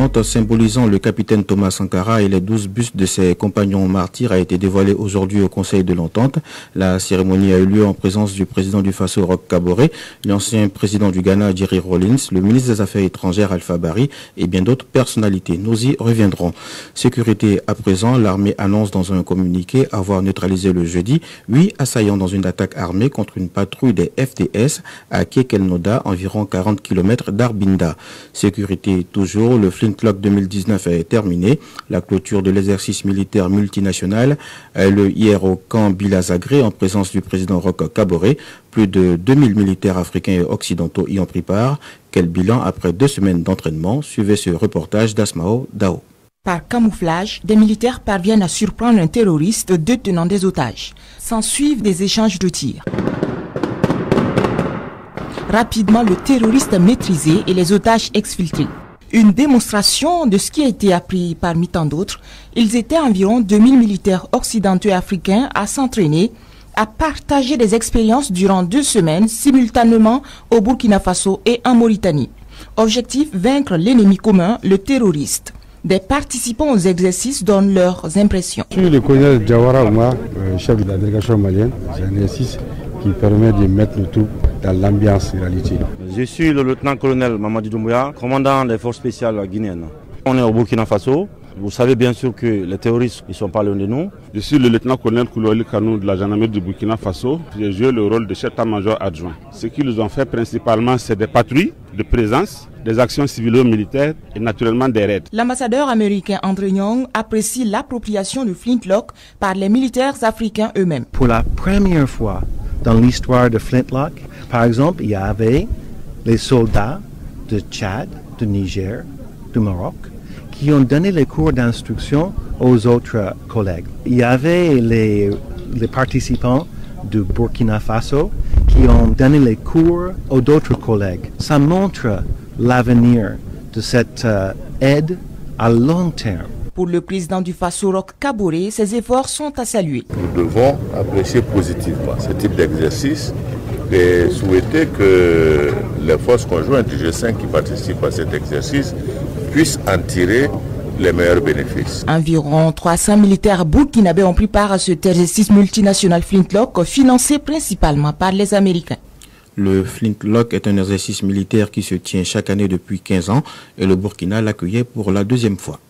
tente symbolisant le capitaine Thomas Sankara et les 12 bustes de ses compagnons martyrs a été dévoilée aujourd'hui au Conseil de l'Entente. La cérémonie a eu lieu en présence du président du Faso, Roch Kaboré, l'ancien président du Ghana, Jerry Rawlings, le ministre des Affaires étrangères, Alpha Bari, et bien d'autres personnalités. Nous y reviendrons. Sécurité à présent, l'armée annonce dans un communiqué avoir neutralisé le jeudi 8 assaillants dans une attaque armée contre une patrouille des FDS à Kekelnoda, environ 40 km d'Arbinda. Sécurité toujours, le Flintlock 2019 est terminé. La clôture de l'exercice militaire multinational a lieu hier au camp Bilazagré en présence du président Roch Kaboré. Plus de 2000 militaires africains et occidentaux y ont pris part. Quel bilan après 2 semaines d'entraînement? Suivez ce reportage d'Asmao Dao. Par camouflage, des militaires parviennent à surprendre un terroriste détenant des otages. S'ensuivent des échanges de tirs. Rapidement, le terroriste est maîtrisé et les otages exfiltrés. Une démonstration de ce qui a été appris parmi tant d'autres. Ils étaient environ 2000 militaires occidentaux et africains à s'entraîner, à partager des expériences durant 2 semaines simultanément au Burkina Faso et en Mauritanie. Objectif, vaincre l'ennemi commun, le terroriste. Des participants aux exercices donnent leurs impressions. Je suis le colonel Diawara Oumar, chef de la délégation malienne. C'est un exercice qui permet de mettre le tout dans l'ambiance réalité. Je suis le lieutenant-colonel Mamadi Doumbouya, commandant des forces spéciales guinéennes. On est au Burkina Faso. Vous savez bien sûr que les terroristes ne sont pas loin de nous. Je suis le lieutenant-colonel Koulouali Kanou de la gendarmerie du Burkina Faso. J'ai joué le rôle de chef d'état-major adjoint. Ce qu'ils ont fait principalement, c'est des patrouilles de présence, des actions civilo-militaires et naturellement des raids. L'ambassadeur américain André Nyong apprécie l'appropriation du Flintlock par les militaires africains eux-mêmes. Pour la première fois dans l'histoire de Flintlock, par exemple, il y avait les soldats de Tchad, de Niger, du Maroc, qui ont donné les cours d'instruction aux autres collègues. Il y avait les participants du Burkina Faso qui ont donné les cours aux autres collègues. Ça montre l'avenir de cette aide à long terme. Pour le président du Faso, Roch Kaboré, ces efforts sont à saluer. Nous devons apprécier positivement ce type d'exercice et souhaiter que les forces conjointes du G5 qui participent à cet exercice puissent en tirer les meilleurs bénéfices. Environ 300 militaires burkinabés ont pris part à cet exercice multinational Flintlock, financé principalement par les Américains. Le Flintlock est un exercice militaire qui se tient chaque année depuis 15 ans et le Burkina l'accueillait pour la 2e fois.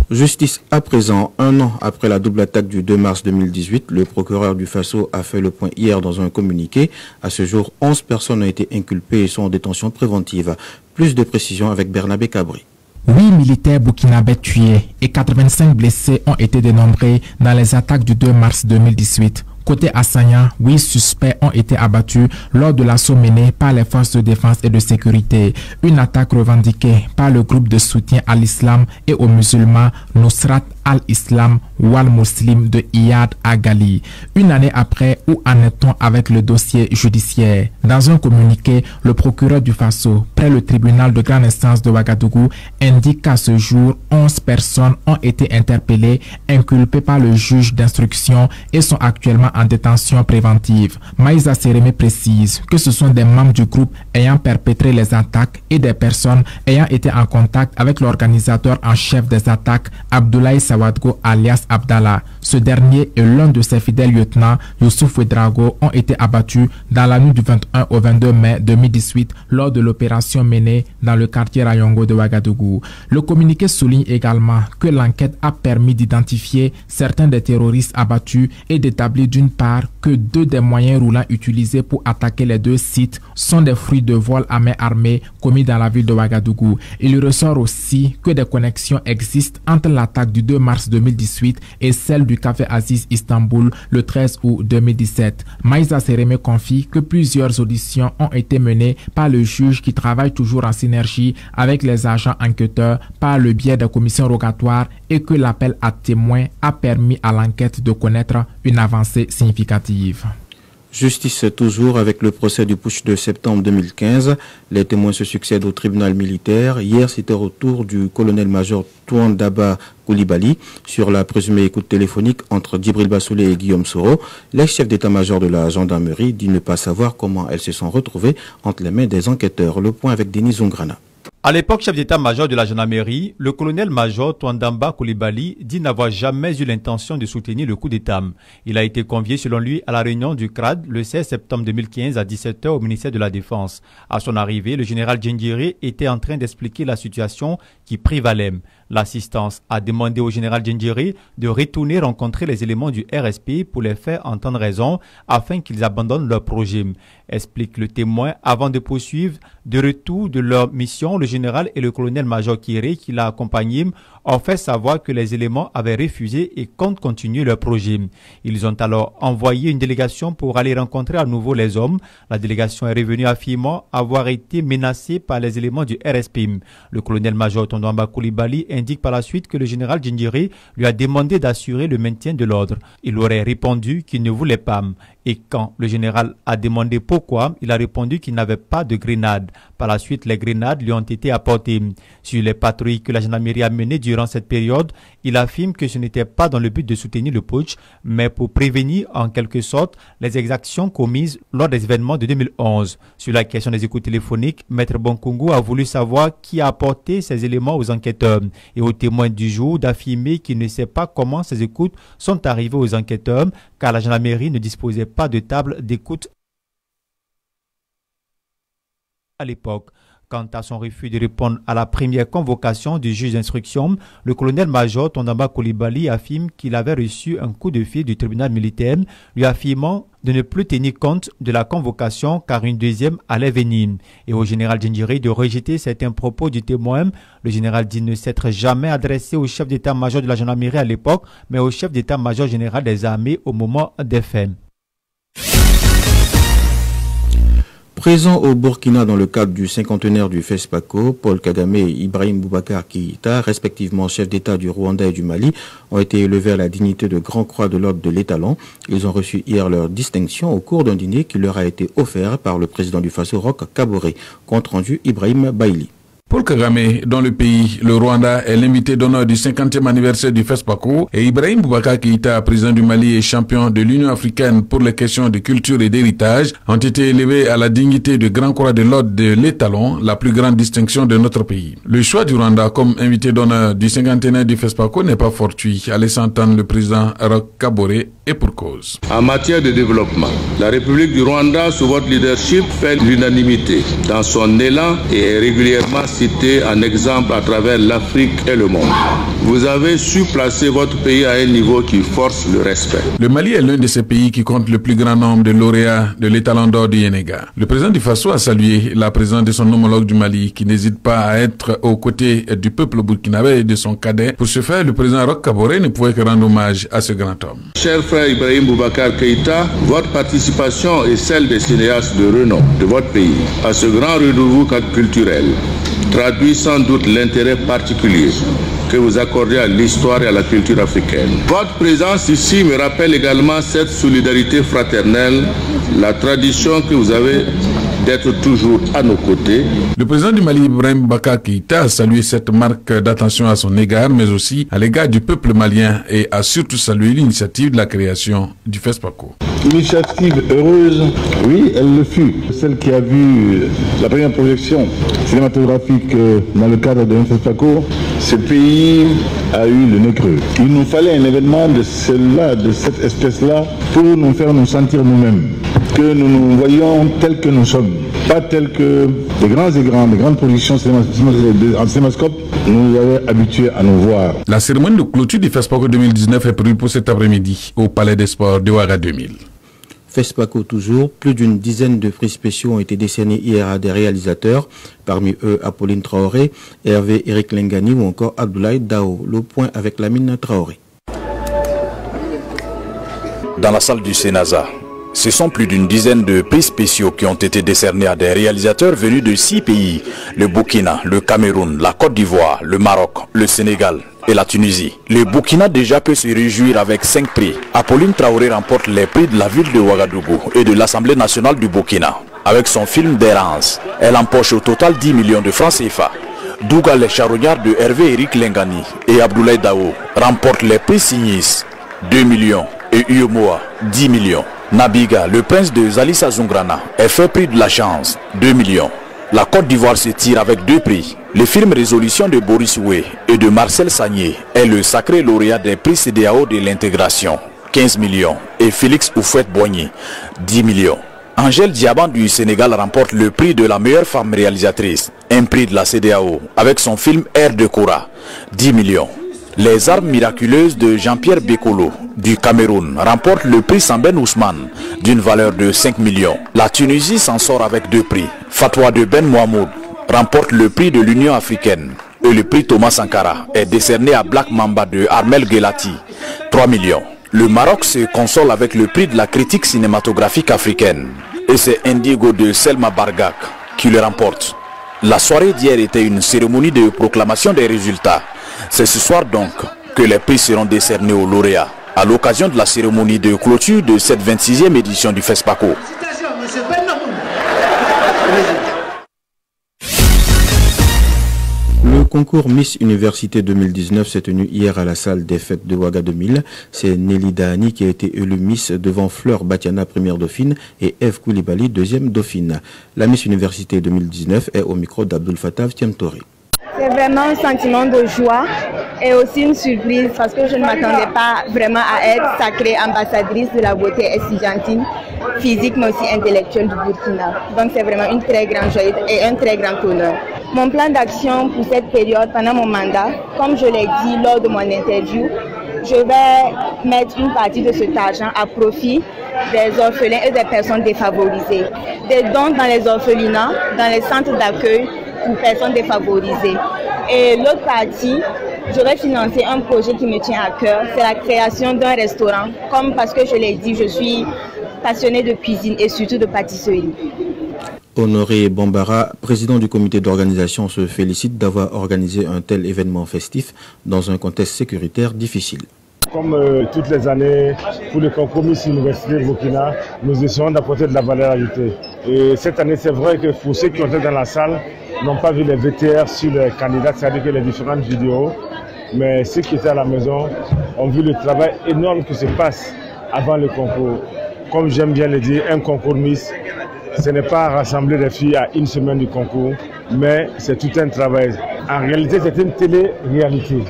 Justice à présent, 1 an après la double attaque du 2 mars 2018, le procureur du Faso a fait le point hier dans un communiqué. À ce jour, 11 personnes ont été inculpées et sont en détention préventive. Plus de précisions avec Bernabé Cabri. 8 militaires burkinabés tués et 85 blessés ont été dénombrés dans les attaques du 2 mars 2018. Côté assaillant, 8 suspects ont été abattus lors de l'assaut mené par les forces de défense et de sécurité. Une attaque revendiquée par le groupe de soutien à l'islam et aux musulmans Nusrat al-Islam wal Muslim de Iyad Agali. Une année après, où en est-on avec le dossier judiciaire? Dans un communiqué, le procureur du Faso, près le tribunal de grande instance de Ouagadougou, indique qu'à ce jour, 11 personnes ont été interpellées, inculpées par le juge d'instruction et sont actuellement en détention préventive. Maïsa Sérémé précise que ce sont des membres du groupe ayant perpétré les attaques et des personnes ayant été en contact avec l'organisateur en chef des attaques, Abdoulaye Sawadgo alias Abdallah. Ce dernier et l'un de ses fidèles lieutenants, Youssouf Ouedraogo, ont été abattus dans la nuit du 21 au 22 mai 2018 lors de l'opération menée dans le quartier Rayongo de Ouagadougou. Le communiqué souligne également que l'enquête a permis d'identifier certains des terroristes abattus et d'établir d'une part que 2 des moyens roulants utilisés pour attaquer les 2 sites sont des fruits de vol à main armée commis dans la ville de Ouagadougou. Il ressort aussi que des connexions existent entre l'attaque du 2 mars 2018 et celle du Café Aziz Istanbul le 13 août 2017. Maïsa Sérémé confie que plusieurs auditions ont été menées par le juge qui travaille toujours en synergie avec les agents enquêteurs par le biais des commissions rogatoires et que l'appel à témoins a permis à l'enquête de connaître une avancée significative. Justice toujours avec le procès du putsch de septembre 2015. Les témoins se succèdent au tribunal militaire. Hier, c'était au tour du colonel-major Touandaba Koulibaly sur la présumée écoute téléphonique entre Djibril Bassoulé et Guillaume Soro. L'ex-chef d'état-major de la gendarmerie dit ne pas savoir comment elles se sont retrouvées entre les mains des enquêteurs. Le point avec Denis Zungrana. À l'époque chef d'état-major de la gendarmerie, le colonel-major Twandamba Coulibaly dit n'avoir jamais eu l'intention de soutenir le coup d'État. Il a été convié selon lui à la réunion du CRAD le 16 septembre 2015 à 17h au ministère de la Défense. À son arrivée, le général Djendjiri était en train d'expliquer la situation qui prévalait. L'assistance a demandé au général Djendjiri de retourner rencontrer les éléments du RSP pour les faire entendre raison afin qu'ils abandonnent leur projet. Explique le témoin avant de poursuivre. De retour de leur mission, le général et le colonel-major Kiré qui l'a accompagné ont fait savoir que les éléments avaient refusé et comptent continuer leur projet. Ils ont alors envoyé une délégation pour aller rencontrer à nouveau les hommes. La délégation est revenue affirmant avoir été menacée par les éléments du RSP. Le colonel-major Twandamba Coulibaly indique par la suite que le général Djendjiri lui a demandé d'assurer le maintien de l'ordre. Il aurait répondu qu'il ne voulait pas. Et quand le général a demandé pourquoi, il a répondu qu'il n'avait pas de grenades. Par la suite, les grenades lui ont été apportées. Sur les patrouilles que la gendarmerie a menées durant cette période, il affirme que ce n'était pas dans le but de soutenir le putsch, mais pour prévenir en quelque sorte les exactions commises lors des événements de 2011. Sur la question des écoutes téléphoniques, Maître Bonkungu a voulu savoir qui a apporté ces éléments aux enquêteurs et aux témoins du jour d'affirmer qu'il ne sait pas comment ces écoutes sont arrivées aux enquêteurs car la gendarmerie ne disposait pas de table d'écoute à l'époque. Quant à son refus de répondre à la première convocation du juge d'instruction, le colonel-major Twandamba Coulibaly affirme qu'il avait reçu un coup de fil du tribunal militaire lui affirmant de ne plus tenir compte de la convocation car une deuxième allait venir. Et au général Djendjiri de rejeter certains propos du témoin. Le général dit ne s'être jamais adressé au chef d'état-major de la gendarmerie à l'époque, mais au chef d'état-major général des armées au moment des faits. Présent au Burkina dans le cadre du cinquantenaire du FESPACO, Paul Kagame et Ibrahim Boubacar Keïta, respectivement chef d'État du Rwanda et du Mali, ont été élevés à la dignité de Grand Croix de l'Ordre de l'Étalon. Ils ont reçu hier leur distinction au cours d'un dîner qui leur a été offert par le président du Faso, Roch Kaboré. Compte rendu Ibrahim Baïli. Paul Kagame, dans le pays, le Rwanda, est l'invité d'honneur du 50e anniversaire du FESPACO et Ibrahim Boubacar Keïta, président du Mali et champion de l'Union africaine pour les questions de culture et d'héritage, ont été élevés à la dignité de Grand Croix de l'Ordre de l'Étalon, la plus grande distinction de notre pays. Le choix du Rwanda comme invité d'honneur du 50e du FESPACO n'est pas fortuit, a laissé entendre le président Roch Kaboré, et pour cause. En matière de développement, la République du Rwanda, sous votre leadership, fait l'unanimité dans son élan et est régulièrement cité en exemple à travers l'Afrique et le monde. Vous avez su placer votre pays à un niveau qui force le respect. Le Mali est l'un de ces pays qui compte le plus grand nombre de lauréats de l'Étalon d'or du Yenega. Le président du Faso a salué la présence de son homologue du Mali qui n'hésite pas à être aux côtés du peuple burkinabé et de son cadet. Pour ce faire, le président Roch Kaboré ne pouvait que rendre hommage à ce grand homme. Cher frère Ibrahim Boubacar Keïta, votre participation est celle des cinéastes de renom de votre pays à ce grand rendez-vous culturel traduit sans doute l'intérêt particulier que vous accordez à l'histoire et à la culture africaine. Votre présence ici me rappelle également cette solidarité fraternelle, la tradition que vous avez d'être toujours à nos côtés. Le président du Mali, Ibrahim Boubacar Keïta, a salué cette marque d'attention à son égard, mais aussi à l'égard du peuple malien et a surtout salué l'initiative de la création du FESPACO. Initiative heureuse, oui, elle le fut. Celle qui a vu la première projection cinématographique dans le cadre de FESPACO, ce pays a eu le nez creux. Il nous fallait un événement de celle-là, de cette espèce-là, pour nous faire nous sentir nous-mêmes, que nous nous voyons tels que nous sommes, pas tels que les grandes productions en cinémascope nous avaient habitués à nous voir. La cérémonie de clôture du FESPACO 2019 est prévue pour cet après-midi au Palais des Sports de Ouaga 2000. FESPACO toujours, plus d'une dizaine de prix spéciaux ont été décernés hier à des réalisateurs, parmi eux Apolline Traoré, Hervé Eric Lengani ou encore Abdoulaye Dao. Le point avec Lamine Traoré. Dans la salle du Sénasa, ce sont plus d'une dizaine de prix spéciaux qui ont été décernés à des réalisateurs venus de 6 pays, le Burkina, le Cameroun, la Côte d'Ivoire, le Maroc, le Sénégal et la Tunisie. Le Burkina déjà peut se réjouir avec 5 prix. Apolline Traoré remporte les prix de la ville de Ouagadougou et de l'Assemblée nationale du Burkina. Avec son film d'errance, elle empoche au total 10 millions de francs CFA. Douga les charognards de Hervé Eric Lengani et Abdoulaye Dao remportent les prix Signis, 2 millions, et Uyomoa, 10 millions. Nabiga, le prince de Zalissa Zungrana, est fait prix de la chance, 2 millions. La Côte d'Ivoire se tire avec 2 prix. Le film Résolution de Boris Oué et de Marcel Sagné est le sacré lauréat des prix CEDEAO de l'intégration, 15 millions, et Félix Houphouët-Boigny, 10 millions. Angèle Diaban du Sénégal remporte le prix de la meilleure femme réalisatrice, un prix de la CEDEAO, avec son film Air de Cora, 10 millions. Les armes miraculeuses de Jean-Pierre Bekolo du Cameroun remportent le prix Samben Ousmane d'une valeur de 5 millions. La Tunisie s'en sort avec 2 prix. Fatwa de Ben Mohamed remporte le prix de l'Union africaine et le prix Thomas Sankara est décerné à Black Mamba de Armel Gelati, 3 millions. Le Maroc se console avec le prix de la critique cinématographique africaine et c'est Indigo de Selma Bargak qui le remporte. La soirée d'hier était une cérémonie de proclamation des résultats. C'est ce soir donc que les prix seront décernés aux lauréats à l'occasion de la cérémonie de clôture de cette 26e édition du FESPACO. Le concours Miss Université 2019 s'est tenu hier à la salle des fêtes de Ouaga 2000. C'est Nelly Dahani qui a été élue Miss devant Fleur Batiana, première dauphine, et Eve Koulibaly, deuxième dauphine. La Miss Université 2019 est au micro d'Abdul Fattah Tiamtori. C'est vraiment un sentiment de joie et aussi une surprise parce que je ne m'attendais pas vraiment à être sacrée ambassadrice de la beauté estudiantine, physique mais aussi intellectuelle du Burkina. Donc c'est vraiment une très grande joie et un très grand honneur. Mon plan d'action pour cette période pendant mon mandat, comme je l'ai dit lors de mon interview, je vais mettre une partie de cet argent à profit des orphelins et des personnes défavorisées. Des dons dans les orphelinats, dans les centres d'accueil pour personnes défavorisées. Et l'autre partie, je vais financer un projet qui me tient à cœur, c'est la création d'un restaurant. Comme parce que je l'ai dit, je suis passionnée de cuisine et surtout de pâtisserie. Honoré Bambara, président du comité d'organisation, se félicite d'avoir organisé un tel événement festif dans un contexte sécuritaire difficile. Comme toutes les années, pour le concours Miss Université Burkina, nous essayons d'apporter de la valeur ajoutée. Et cette année, c'est vrai que pour ceux qui ont été dans la salle, n'ont pas vu les VTR sur les candidats, c'est-à-dire que les différentes vidéos, mais ceux qui étaient à la maison ont vu le travail énorme qui se passe avant le concours. Comme j'aime bien le dire, un concours Miss, ce n'est pas rassembler les filles à une semaine du concours, mais c'est tout un travail. En réalité, c'est une télé-réalité.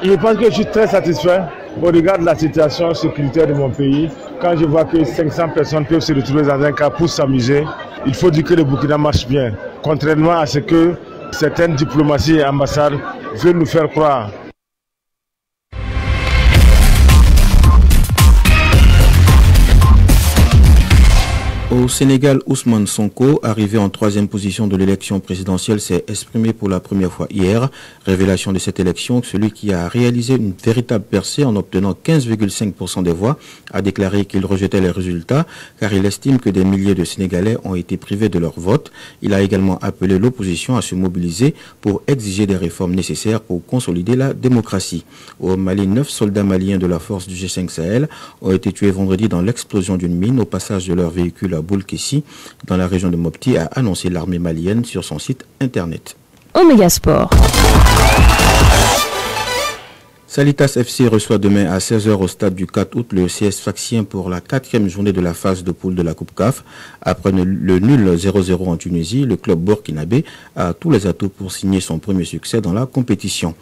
Je pense que je suis très satisfait au regard de la situation sécuritaire de mon pays. Quand je vois que 500 personnes peuvent se retrouver dans un cas pour s'amuser, il faut dire que le Burkina marche bien. Contrairement à ce que certaines diplomaties et ambassades veulent nous faire croire. Au Sénégal, Ousmane Sonko, arrivé en 3e position de l'élection présidentielle, s'est exprimé pour la première fois hier. Révélation de cette élection, celui qui a réalisé une véritable percée en obtenant 15,5% des voix, a déclaré qu'il rejetait les résultats car il estime que des milliers de Sénégalais ont été privés de leur vote. Il a également appelé l'opposition à se mobiliser pour exiger des réformes nécessaires pour consolider la démocratie. Au Mali, 9 soldats maliens de la force du G5 Sahel ont été tués vendredi dans l'explosion d'une mine au passage de leur véhicule à Boulkessi, dans la région de Mopti, a annoncé l'armée malienne sur son site internet. Omega Sport. Salitas FC reçoit demain à 16h au stade du 4 août le CS Sfaxien pour la 4e journée de la phase de poule de la Coupe CAF. Après le nul 0-0 en Tunisie, le club burkinabé a tous les atouts pour signer son premier succès dans la compétition.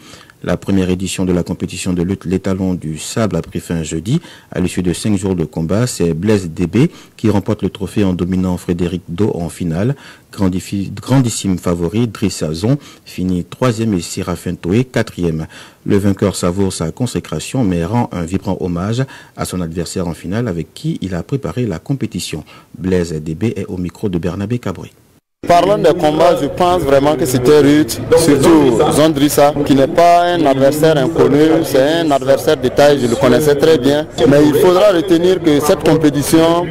La première édition de la compétition de lutte l'étalon du sable a pris fin jeudi. À l'issue de 5 jours de combat, c'est Blaise DB qui remporte le trophée en dominant Frédéric Do en finale. Grandissime favori, Driss Azon finit 3e et Séraphin Toé 4e. Le vainqueur savoure sa consécration mais rend un vibrant hommage à son adversaire en finale avec qui il a préparé la compétition. Blaise DB est au micro de Bernabé Cabri. Parlant des combats, je pense vraiment que c'était rude, surtout Zondrissa, qui n'est pas un adversaire inconnu, c'est un adversaire de taille, je le connaissais très bien. Mais il faudra retenir que cette compétition,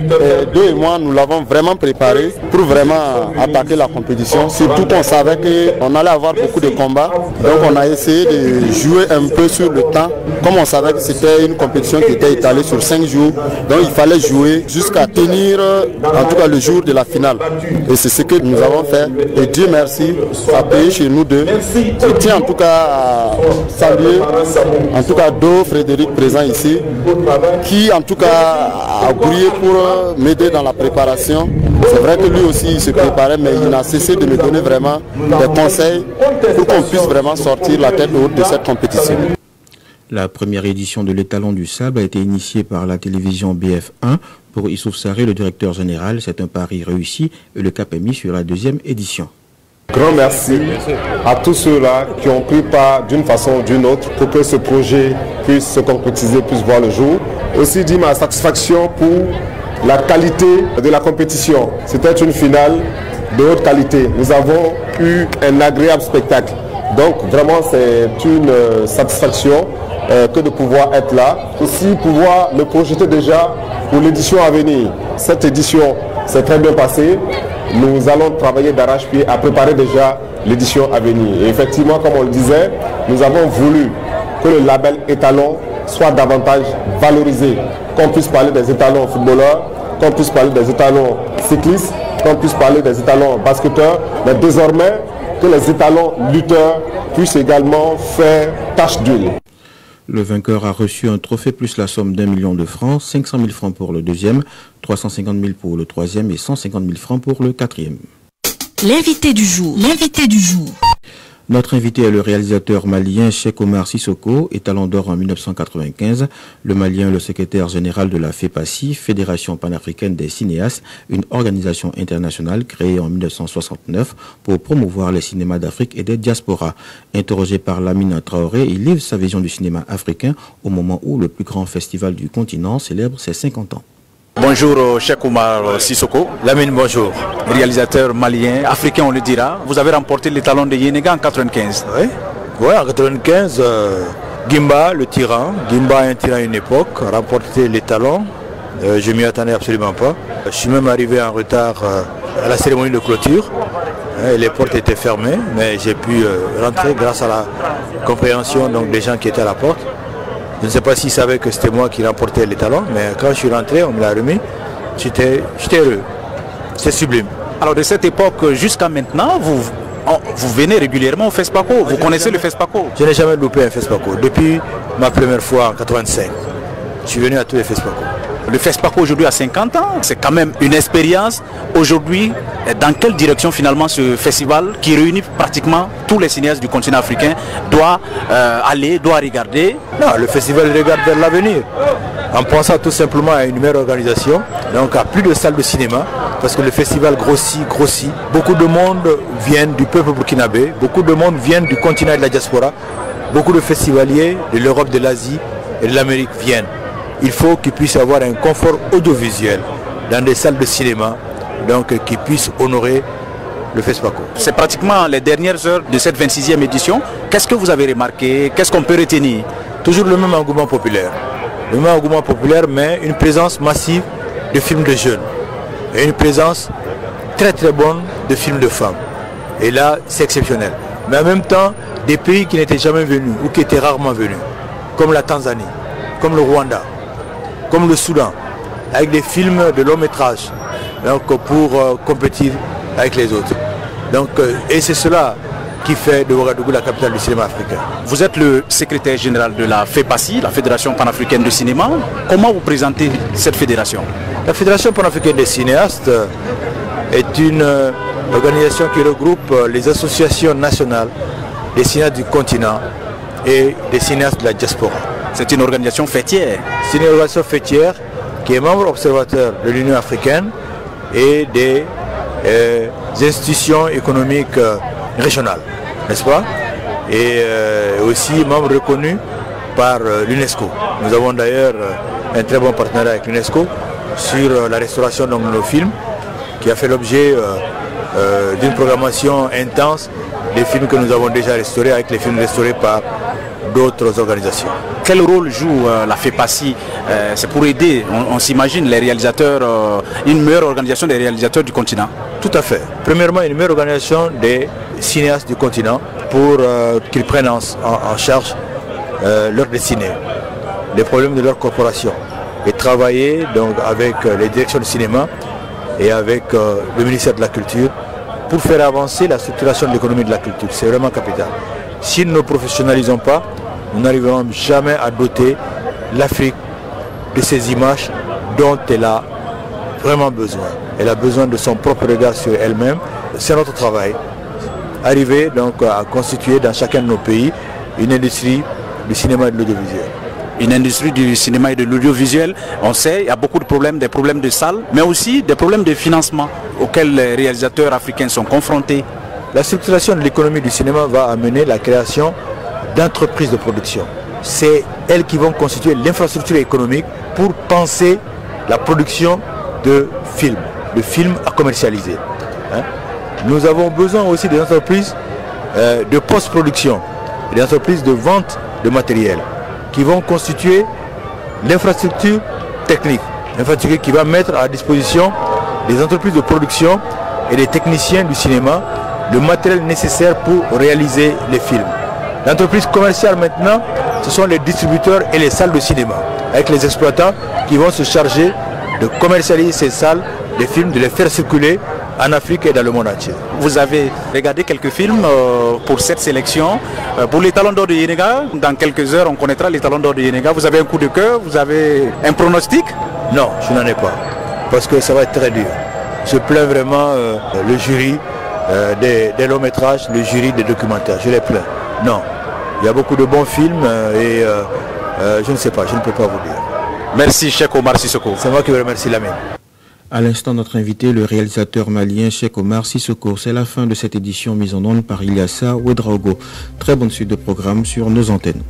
Do et moi, nous l'avons vraiment préparée pour vraiment attaquer la compétition, surtout qu'on savait qu'on allait avoir beaucoup de combats. Donc on a essayé de jouer un peu sur le temps, comme on savait que c'était une compétition qui était étalée sur 5 jours. Donc il fallait jouer jusqu'à tenir, en tout cas le jour de la finale. Et c'est ce que nous nous avons fait. Et Dieu merci, ça a payé chez nous deux. Je tiens en tout cas à saluer, en tout cas Do Frédéric présent ici, qui en tout cas a brillé pour m'aider dans la préparation. C'est vrai que lui aussi il se préparait, mais il n'a cessé de me donner vraiment des conseils pour qu'on puisse vraiment sortir la tête haute de cette compétition. La première édition de l'étalon du sable a été initiée par la télévision BF1. Pour Issouf Sarré, le directeur général, c'est un pari réussi et le cap est mis sur la deuxième édition. Grand merci à tous ceux-là qui ont pris part d'une façon ou d'une autre pour que ce projet puisse se concrétiser, puisse voir le jour. Aussi dit ma satisfaction pour la qualité de la compétition. C'était une finale de haute qualité. Nous avons eu un agréable spectacle. Donc vraiment c'est une satisfaction que de pouvoir être là. Aussi pouvoir me projeter déjà pour l'édition à venir. Cette édition s'est très bien passée. Nous allons travailler d'arrache-pied à préparer déjà l'édition à venir. Et effectivement, comme on le disait, nous avons voulu que le label étalon soit davantage valorisé. Qu'on puisse parler des étalons footballeurs, qu'on puisse parler des étalons cyclistes, qu'on puisse parler des étalons basketteurs, mais désormais que les étalons lutteurs puissent également faire tache d'huile. Le vainqueur a reçu un trophée plus la somme d'1 million de francs, 500 000 francs pour le deuxième, 350 000 pour le troisième et 150 000 francs pour le quatrième. L'invité du jour. L'invité du jour. Notre invité est le réalisateur malien Cheikh Omar Sissoko, étalon d'or en 1995. Le Malien, le secrétaire général de la FEPACI, Fédération panafricaine des cinéastes, une organisation internationale créée en 1969 pour promouvoir les cinémas d'Afrique et des diasporas. Interrogé par Lamine Traoré, il livre sa vision du cinéma africain au moment où le plus grand festival du continent célèbre ses 50 ans. Bonjour Cheikh Omar Sissoko. Lamine, bonjour. Réalisateur malien, africain on le dira. Vous avez remporté l'étalon de Yenega en 95. Oui, en 95, Gimba, le tyran. Gimba, un tyran à une époque, a remporté l'étalon. Je ne m'y attendais absolument pas. Je suis même arrivé en retard à la cérémonie de clôture. Les portes étaient fermées, mais j'ai pu rentrer grâce à la compréhension donc, des gens qui étaient à la porte. Je ne sais pas s'ils savaient que c'était moi qui remportais les talons, mais quand je suis rentré, on me l'a remis. J'étais heureux. C'est sublime. Alors de cette époque jusqu'à maintenant, vous venez régulièrement au FESPACO. Vous connaissez le FESPACO? Je n'ai jamais loupé un FESPACO. Depuis ma première fois en 85, je suis venu à tous les FESPACO. Le FESPACO aujourd'hui a 50 ans, c'est quand même une expérience. Aujourd'hui, dans quelle direction finalement ce festival qui réunit pratiquement tous les cinéastes du continent africain doit aller, doit regarder? Non, le festival regarde vers l'avenir. En pensant tout simplement à une meilleure organisation, donc à plus de salles de cinéma, parce que le festival grossit. Beaucoup de monde viennent du peuple burkinabé, beaucoup de monde viennent du continent et de la diaspora, beaucoup de festivaliers de l'Europe, de l'Asie et de l'Amérique viennent. Il faut qu'ils puissent avoir un confort audiovisuel dans des salles de cinéma, donc qui puissent honorer le FESPACO. C'est pratiquement les dernières heures de cette 26e édition. Qu'est-ce que vous avez remarqué? Qu'est-ce qu'on peut retenir? Toujours le même engouement populaire. Le même engouement populaire, mais une présence massive de films de jeunes. Et une présence très bonne de films de femmes. Et là, c'est exceptionnel. Mais en même temps, des pays qui n'étaient jamais venus ou qui étaient rarement venus, comme la Tanzanie, comme le Rwanda, comme le Soudan, avec des films de long métrage, donc pour compétir avec les autres. Donc, et c'est cela qui fait de Ouagadougou la capitale du cinéma africain. Vous êtes le secrétaire général de la FEPACI, la Fédération panafricaine de cinéma. Comment vous présentez cette fédération? La Fédération panafricaine des cinéastes est une organisation qui regroupe les associations nationales des cinéastes du continent et des cinéastes de la diaspora. C'est une organisation fêtière. C'est une organisation fêtière qui est membre observateur de l'Union africaine et des institutions économiques régionales, n'est-ce pas? Et aussi membre reconnu par l'UNESCO. Nous avons d'ailleurs un très bon partenariat avec l'UNESCO sur la restauration de nos films, qui a fait l'objet d'une programmation intense des films que nous avons déjà restaurés avec les films restaurés par d'autres organisations. Quel rôle joue la FEPACI? C'est pour aider, on s'imagine, les réalisateurs, une meilleure organisation des réalisateurs du continent? Tout à fait. Premièrement, une meilleure organisation des cinéastes du continent pour qu'ils prennent en charge leur destinée, les problèmes de leur corporation, et travailler donc avec les directions de cinéma et avec le ministère de la Culture pour faire avancer la structuration de l'économie de la culture. C'est vraiment capital. Si nous ne professionnalisons pas, nous n'arriverons jamais à doter l'Afrique de ces images dont elle a vraiment besoin. Elle a besoin de son propre regard sur elle-même. C'est notre travail. Arriver donc à constituer dans chacun de nos pays une industrie du cinéma et de l'audiovisuel. Une industrie du cinéma et de l'audiovisuel, on sait, il y a beaucoup de problèmes, des problèmes de salles, mais aussi des problèmes de financement auxquels les réalisateurs africains sont confrontés. La structuration de l'économie du cinéma va amener la création d'entreprises de production. C'est elles qui vont constituer l'infrastructure économique pour penser la production de films à commercialiser. Nous avons besoin aussi des entreprises de post-production, des entreprises de vente de matériel qui vont constituer l'infrastructure technique, l'infrastructure qui va mettre à disposition des entreprises de production et des techniciens du cinéma le matériel nécessaire pour réaliser les films. L'entreprise commerciale maintenant, ce sont les distributeurs et les salles de cinéma, avec les exploitants qui vont se charger de commercialiser ces salles, les films, de les faire circuler en Afrique et dans le monde entier. Vous avez regardé quelques films pour cette sélection. Pour les Talons d'Or de Yenega, dans quelques heures on connaîtra les Talons d'Or de Yenega. Vous avez un coup de cœur, vous avez un pronostic? Non, je n'en ai pas, parce que ça va être très dur. Je plains vraiment le jury des longs métrages, le jury des documentaires, je les plains. Non, il y a beaucoup de bons films et je ne sais pas, je ne peux pas vous dire. Merci Cheikh Omar Sissoko. C'est moi qui vous remercie, Lamine. À l'instant, notre invité, le réalisateur malien Cheikh Omar Sissoko. C'est la fin de cette édition mise en onde par Ilyassa Ouedraogo. Très bonne suite de programme sur nos antennes.